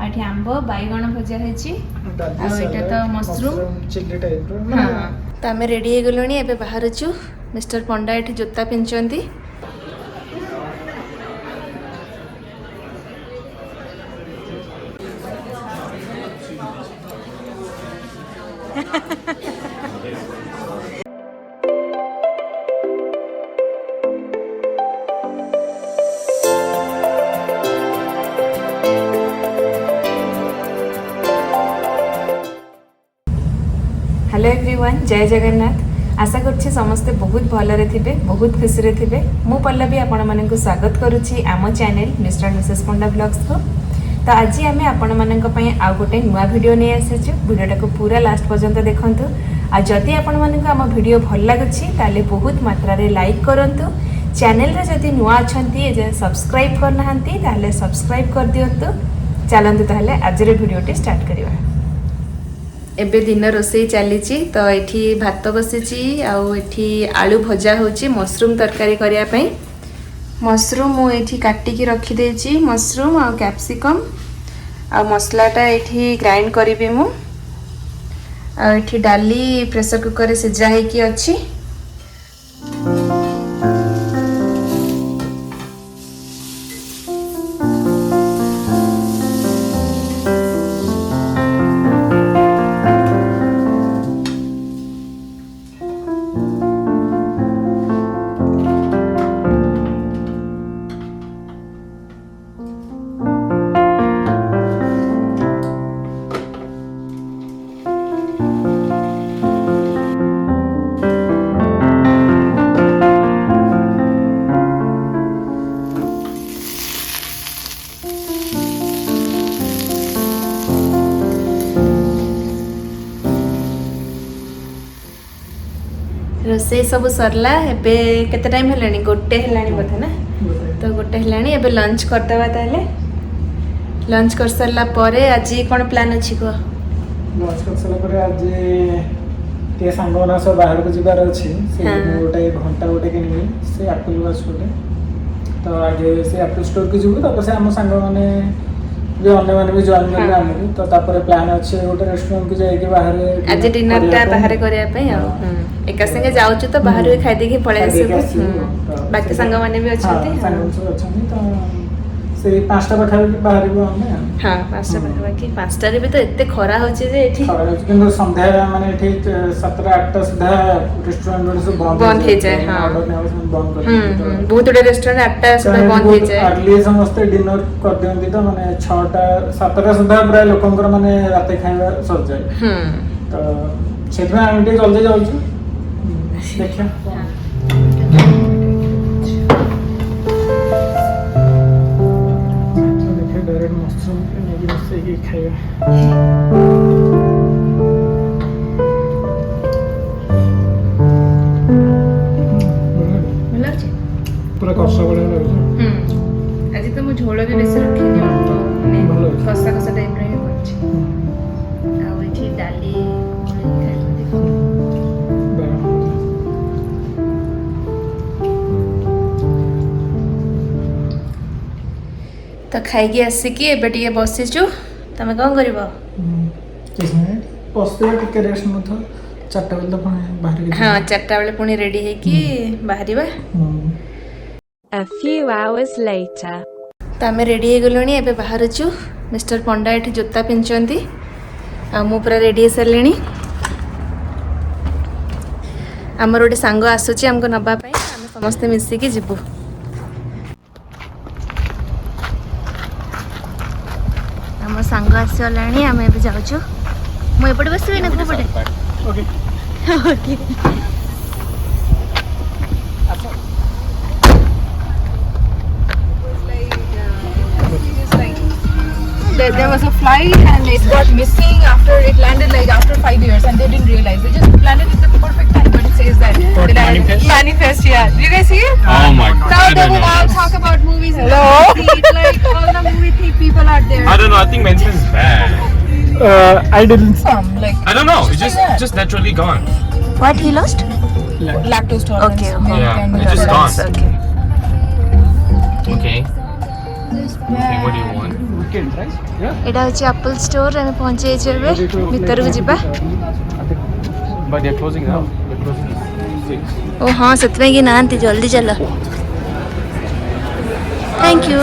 आठी आंब बैगण भजा है तो मशरूम चिल्ली टाइप हाँ तो आम रेडी हो गलुणी एबे बाहर छु मिस्टर पंडा एठी जोता पिंचंती हेलो एवरीवन जय जगन्नाथ आशा करुच्छे समस्ते बहुत भलरे थिबे बहुत खुशी रे थिबे मु पल्लवी आपण माननकु स्वागत करुच्छी आम चैनल मिस्टर मिसेस पंडा ब्लॉग्स को तो आज आम आपण माननक पई आ गोटे नुआ वीडियो नै आसीछु वीडियोटा को पूरा लास्ट पर्यंत देखंतु आ जदि आपण माननकु आम वीडियो भल लागुछि ताले बहुत मात्रा रे लाइक करंतु चैनल रे जदि नुआ अछंती जे सब्सक्राइब करनाहंती ताले सब्सक्राइब कर दियंतु चलंतु ताले आज रे वीडियोटी स्टार्ट करिवा एबे दिन रोसई चली तो ये भात बसी आलू भजा होची मशरूम तरकारी करिया पई मशरूम मुझे काटिकी रखीदे मशरूम आ कैप्सिकम आ मसलाटा ये ग्राइंड करी मु डाली प्रेशर कुकर सिझा होगी अच्छी रोसई सब सरला एबे केते टाइम हेलानी गोटे हेलानी बोधे ना तो गोटे हेलानी एबे लंच करदवा ताले लंच कर सरला परे आज कोन प्लान अछि को लंच कर सरला परे आज ते संगना सब बाहर को जिबार अछि से गोटे घंटा गोटे किनि से एप्पल वाच कोले तो आज से एप्पल स्टोर के जिबो तो से हम संग माने जो अन्य माने भी जॉइन करले हमरे तो तापर प्लान अछि गोटे रेस्टोरेंट के जाय के बाहर आज डिनर टा बाहर करिया पे एका संगे जाउछु तो बाहर भी खाइ देके पळे आसे बाकी संग माने भी अछंती संग सब अछंती तो से 5टा पाखा बाहर को हम हां 5टा पाखा बाकी 5टा रे भी तो एते खरा होची जे एठी खरा होची किंतु संध्या माने एठी 7 8टा सुधा रेस्टोरेंट सब बंद हो जाए हां ऑर्डर ने बंद कर बहुत बड़े रेस्टोरेंट 8टा सुधा बंद हो जाए अर्ली समस्त डिनर कर दियंती तो माने 6टा 7टा सुधा प्राय लोकंकर माने राते खाଇବା सर जाए तो सेतमे हम टे जल्दी जाउछु देखिए डायरेक्ट मशरूम के से ही खाएगा पूरा कष्ट बड़ा लगे आज तो मु झोल भी बेसी रखिनी तो खसा खसा टाइप रे होछि आ ओठी डाली तो खाइकी आसिकी एबे टिके बसिचु तमे कोन करबो पस्ते टिके रेस्ट न था 4टा बेले तो बाहर के हां 4टा बेले पुनी रेडी है कि बाहरीबा A few hours later तमे रेडी हो गलुनी एबे बाहर छु मिस्टर पंडा एठी जोता पिंचंती आ मु पूरा रेडी सरलेनी हमर ओटे सांग आसुची हमको नबा पई हम समस्त मिसी के जिबु हम सांग आसलानी हम एबे जाउछु मु एपटे बसबे ना कोपटे okay okay there was a flight and it got missing after it landed like after 5 years and they didn't realize they just landed at the perfect time but it says that manifest yeah did you guys see it oh my god now they will all talk about movies hello see it, like all the movie people are there I don't know I think mention is bad I didn't like I don't know it's just naturally gone what he lost lactose tolerance okay yeah it's just gone okay okay what do you want weekend, right? Yeah. एटा होची Apple store हम पहुंचे जेबे भीतर को जिबा But they're closing now. They're closing at 6. ओ हां सतवे की नांती जल्दी चलो थैंक यू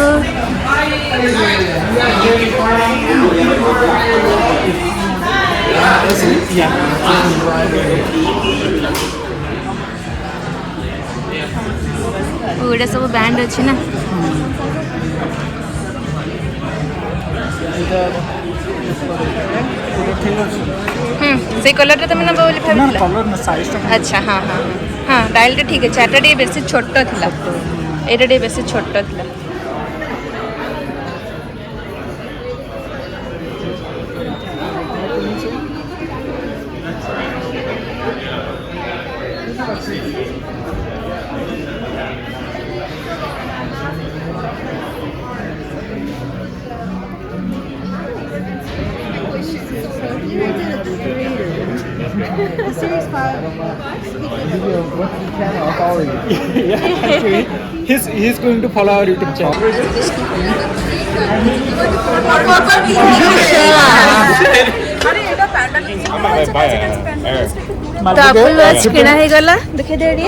ओडा सब बैंड अछि ना से कलर रे तमे ना बोली भाबिला कलर ना साइज टा अच्छा हां हां हां डायल टे ठीक है चाटा टे बेसी छोटो थिला एटा टे बेसी छोटो थिला He's going to follow our YouTube channel. तो एप्पल वॉच किना हे गला देखे देडी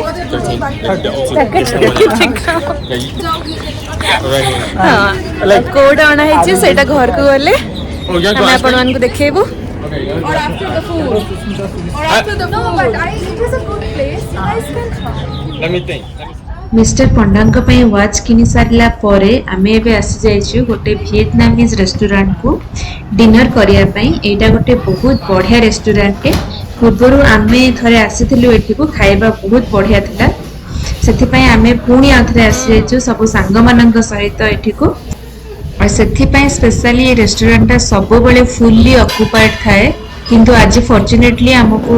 हां लाइक कोड आना है जे सेटा घर को गले हम अपन मान को देखेबो Or after the food. Or after the food. No, but it is a good place. You guys can try. Let me think. Mister पंडांक पई वॉच किनी सारला परे आमे एबे आसी जाइछु गोटे वियतनामीज रेस्टोरेंट को डिनर करिया पई एटा गोटे बहुत बढ़िया रेस्टोरेंट के पूर्वरु आमे थरे आसीथिलु एठी को खाइबा बहुत बढ़िया थिला सेथि पई आमे पुणी आथरे आसी जाइछु सब संग मानंक सहित एठी को और सेथि पई स्पेशली ये रेस्टोरेंट सब बेले फुल्ली ऑक्युपाइड थाए किंतु आज फॉर्चुनेटली हमको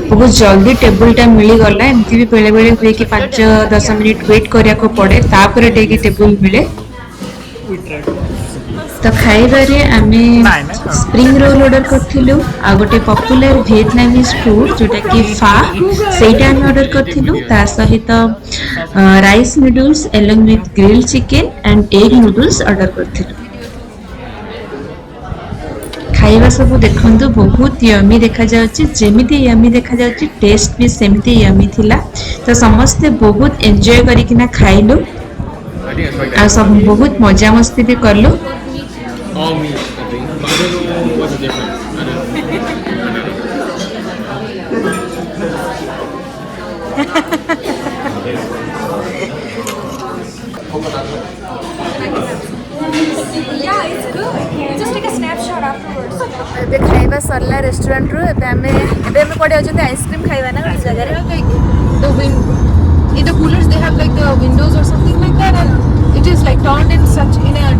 बहुत जल्दी टेबल टा मिली गला एमती भी बेले बेले हुए कि 5-10 मिनिट वेट करिया को पड़े तापर डेके टेबल मिले तो खाइबारे आमे स्प्रिंग रोल ऑर्डर करथिलु आ गोटे पॉपुलर वियतनामीज फूड जोटा कि फा सेटा हम ऑर्डर करथिलु ता सहित rice noodles along with grilled chicken and egg noodles order करथिलु खाइबा सब देखंतु बहुत यमी देखा जाउची जेमिति यमी देखा जाउची टेस्ट भी सेमिति यमी थिला तो समस्त बहुत एन्जॉय करिकिना खाइलु आ सब बहुत मजा मस्ती भी करलु All meat, I think. But I don't know what's the difference. I Yeah, it's good. Just take a snapshot afterwards. एबे खाइबा सरला रेस्टोरेंट रो एबे हमें पड़े अजते आइसक्रीम खाइबा ना इस जगह रे The wind. In the coolers, they have like the windows or something like that, and it is like turned in a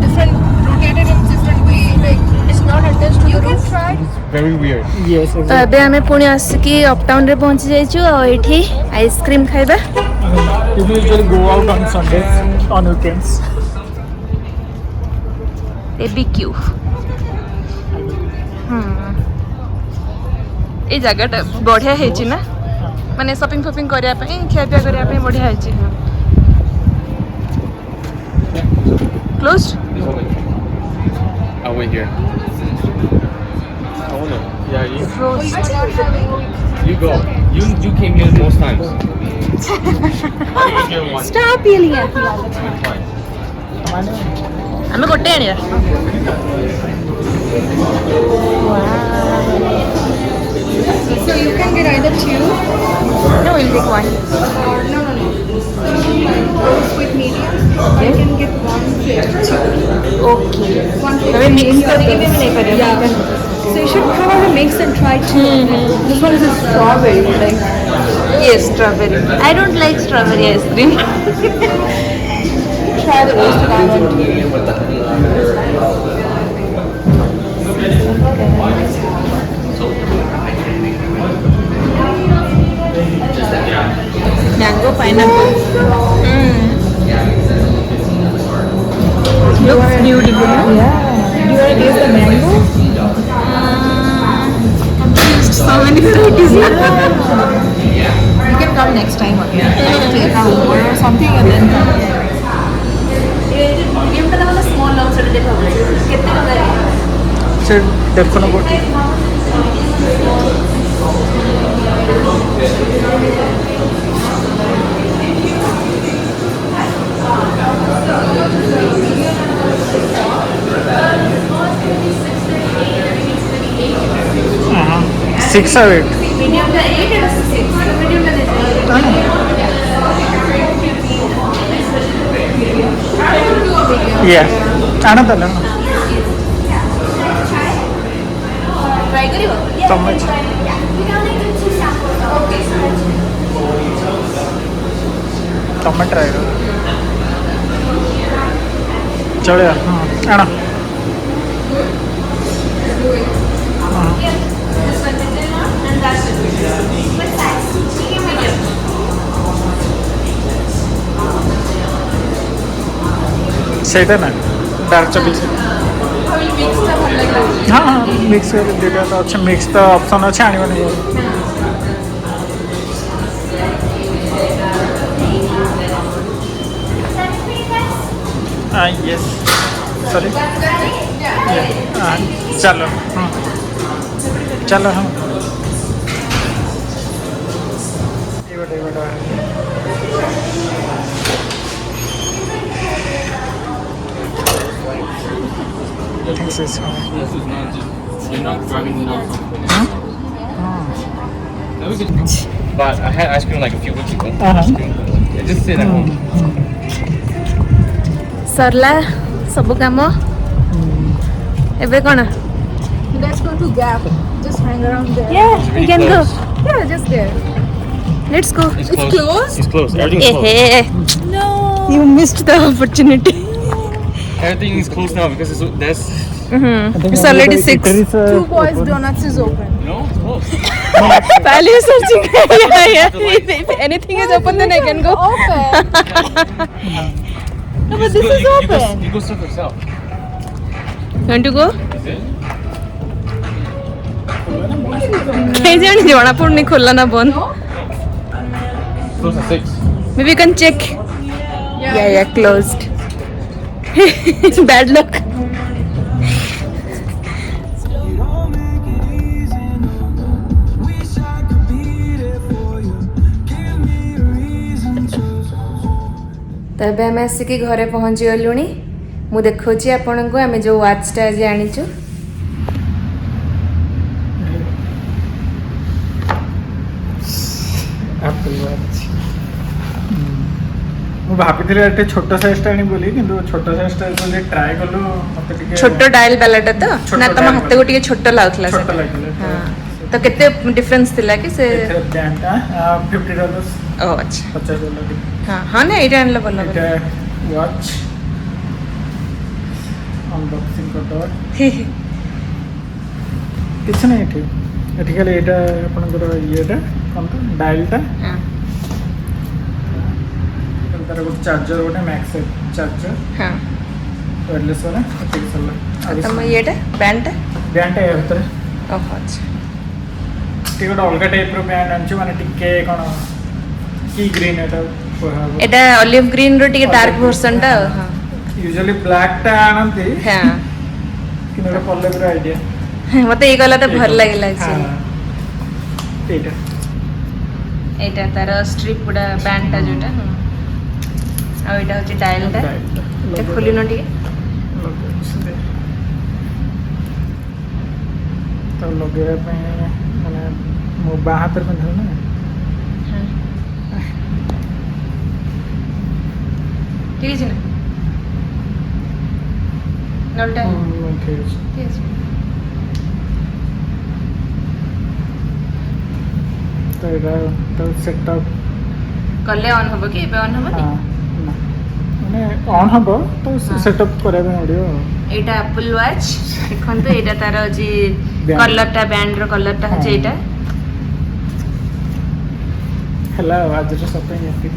different, rotated in different way. Like it's not attached to the roof. Try. very weird. Yes, तो एबे हमें पुणी आसिकी uptown रे पहुंची जाइछु आ एठी ice cream खाइबा people usually go out on Sundays, on weekends. एबीक्यू ए जगहटा बढ़िया हेची ना माने शॉपिंग फॉपिंग करिया पे खिया पिया करिया पे बढ़िया हेची closed I'll wait here. I wanna. Yeah, you go. You came here most times. You came here once. Stop yelling at me. Fine. हमें गोटे आनिया So you can get either two. No will take one Or no. Those with medium. You can get one plate two. Okay One plate. हमें mix करके भी नहीं करिया Yeah. So you should probably mix and try two. This one is a strawberry. Like yes strawberry I don't like strawberry ice cream try the roasted almond. Mango pineapple looks beautiful Yeah. Do you want to taste the mango? so many varieties You can come next time again. Take a order or something and then come. ये game का वाला small launch set देखो कितने का से देखो ना कोठी सिक्स और 8 मीडियम का 8 और 6 मीडियम का या आना तले ट्राई करियो समझ तमें ट्राई करो चलो हाँ आना ସେଇଟା ନା ଡାର୍କ ଚକୋଲେଟ୍ ହଁ ହଁ ମିକ୍ସ ଦୁଇଟା ତ ଅଛି ମିକ୍ସ ତ ଅପସନ୍ ଅଛି ଆଣିବନି यस सॉरी चलो हाँ चलो हाँ This is not just, you're not grabbing it out. But I had ice cream like a few weeks ago. Yeah, just sit at home. सरला सब काम एबे कोन Let's go to Gap. Just hang around there. Yeah, we really can go. close. Yeah, just there. Let's go. It's closed? It's closed. Everything's closed. No. You missed the opportunity. Everything is closed now because there's It's already 6. Two Boys Donuts is open. no, it's closed. While you're searching, yeah. If anything is open, then I can go. Open. No, but this is open. You go serve yourself. You want to go? Is it? Hey, jana pudni kholla na bond. Closed at 6. Maybe you can check. Yeah, closed. Bad luck. तबे आम आसिक घरे पहुँची गलु मु देखा आपण को आम जो वाचटा आज आनीचु ମୁଁ ଭାବିଥିଲି ଏଠି ଛୋଟ ସାଇଜଟା ଆଣି ବୋଲି କିନ୍ତୁ ଛୋଟ ସାଇଜଟା ଯେତେବେଳେ ଟ୍ରାଏ କଲୁ ମତେ ଟିକେ छोट डायल बालाटा तो छोटो ना तुम डायल हाथ को टिके छोट लाउथला ଛୋଟ ଲାଗିଲା हाँ तो केते डिफरेंस थिला कि से ଏଥିରେ ବ୍ୟାଣ୍ଡଟା $50 ओ अच्छा $50 हाँ हाँ ना एटा आनला बोल ଏଇଟା ୱାଚ୍ ଅନବକ୍ସିଂ କରିଦେବା କିଛି ନାହିଁ ଏଠି ଏଠି ଖାଲି ଏଇଟା ଆପଣଙ୍କର ଇଏଟା କ'ଣ ତ ଡାଏଲଟା हाँ ତାର ଗୋଟେ ଚାର୍ଜର ଗୋଟେ ମ୍ୟାକ୍ସ ଚାର୍ଜର हाँ ୱାୟରଲେସ୍ ବାଲା ଏତିକି ସରିଲା तुम येटा बैंड ବ୍ୟାଣ୍ଡଟା ଏହା ଭିତରେ ओह अच्छा ଟିକେ ଗୋଟେ ଅଲଗା ଟାଇପ୍ର ବ୍ୟାଣ୍ଡ ଆଣିଛୁ ମାନେ ଟିକେ କ'ଣ କି ଗ୍ରୀନ୍ ଏଟା କୁହାହବ एटा ऑलिव ग्रीन रो टिके डार्क वर्जन टा हाँ यूजुअली ब्लैकଟା ଆଣନ୍ତି हाँ କିନ୍ତୁ ଗୋଟେ କଲର୍ର ଆଇଡ଼ିଆ मते ये कलर तो भल लागला एक्चुअली ଏଇଟା एटा तार स्ट्रिप गुडा बैंड टा जोटा आ एटा होची डायल टा ते खोली न टिके ତ ଲଗେଇବା ପାଇଁ ମାନେ ମୋ ବାଁ ହାତରେ ପିନ୍ଧିବ ନା हाँ ठीक है ना नलटा ଠିକ୍ ଅଛି ठीक है ତ ଏଇଟା ତ ସେଟଅପ୍ कले ऑन होबो कि बे ऑन होबो ନା ମାନେ ଅନ୍ ହେବ ତ ସେଟଅପ୍ କରିବା ପାଇଁ ପଡ଼ିବ एटा एप्पल वॉच देखंतु एटा तार जी Band. कलरटा बैंड रो कलरटा हाँ। होचे एटा ହେଲା ଆଉ ଆଜିର ସପିଂ ଏତିକି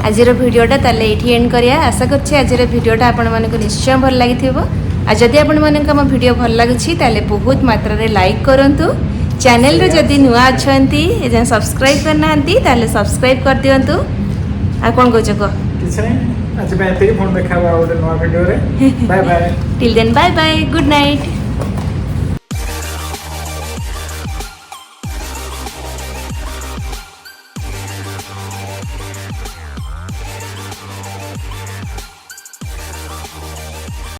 आजिर भिडियोटा ताले एठी एंड करिया आशा करछि आजिर भिडियोटा आपण मानको निश्चय भल लागिथिबो आ जदि आपण मानको हम भिडियो भल लागछि ताले बहुत मात्रा रे लाइक करंतु चैनल रे जदि नुआ अछंती एजा सब्सक्राइब करनांती ताले सब्सक्राइब कर दियंतु आ कोन कहछ को କିଛି ନାହିଁ आज मैं एतिकी फोन देखा हुआ गोटे नया वीडियो रे bye bye Till then, bye bye. Good night.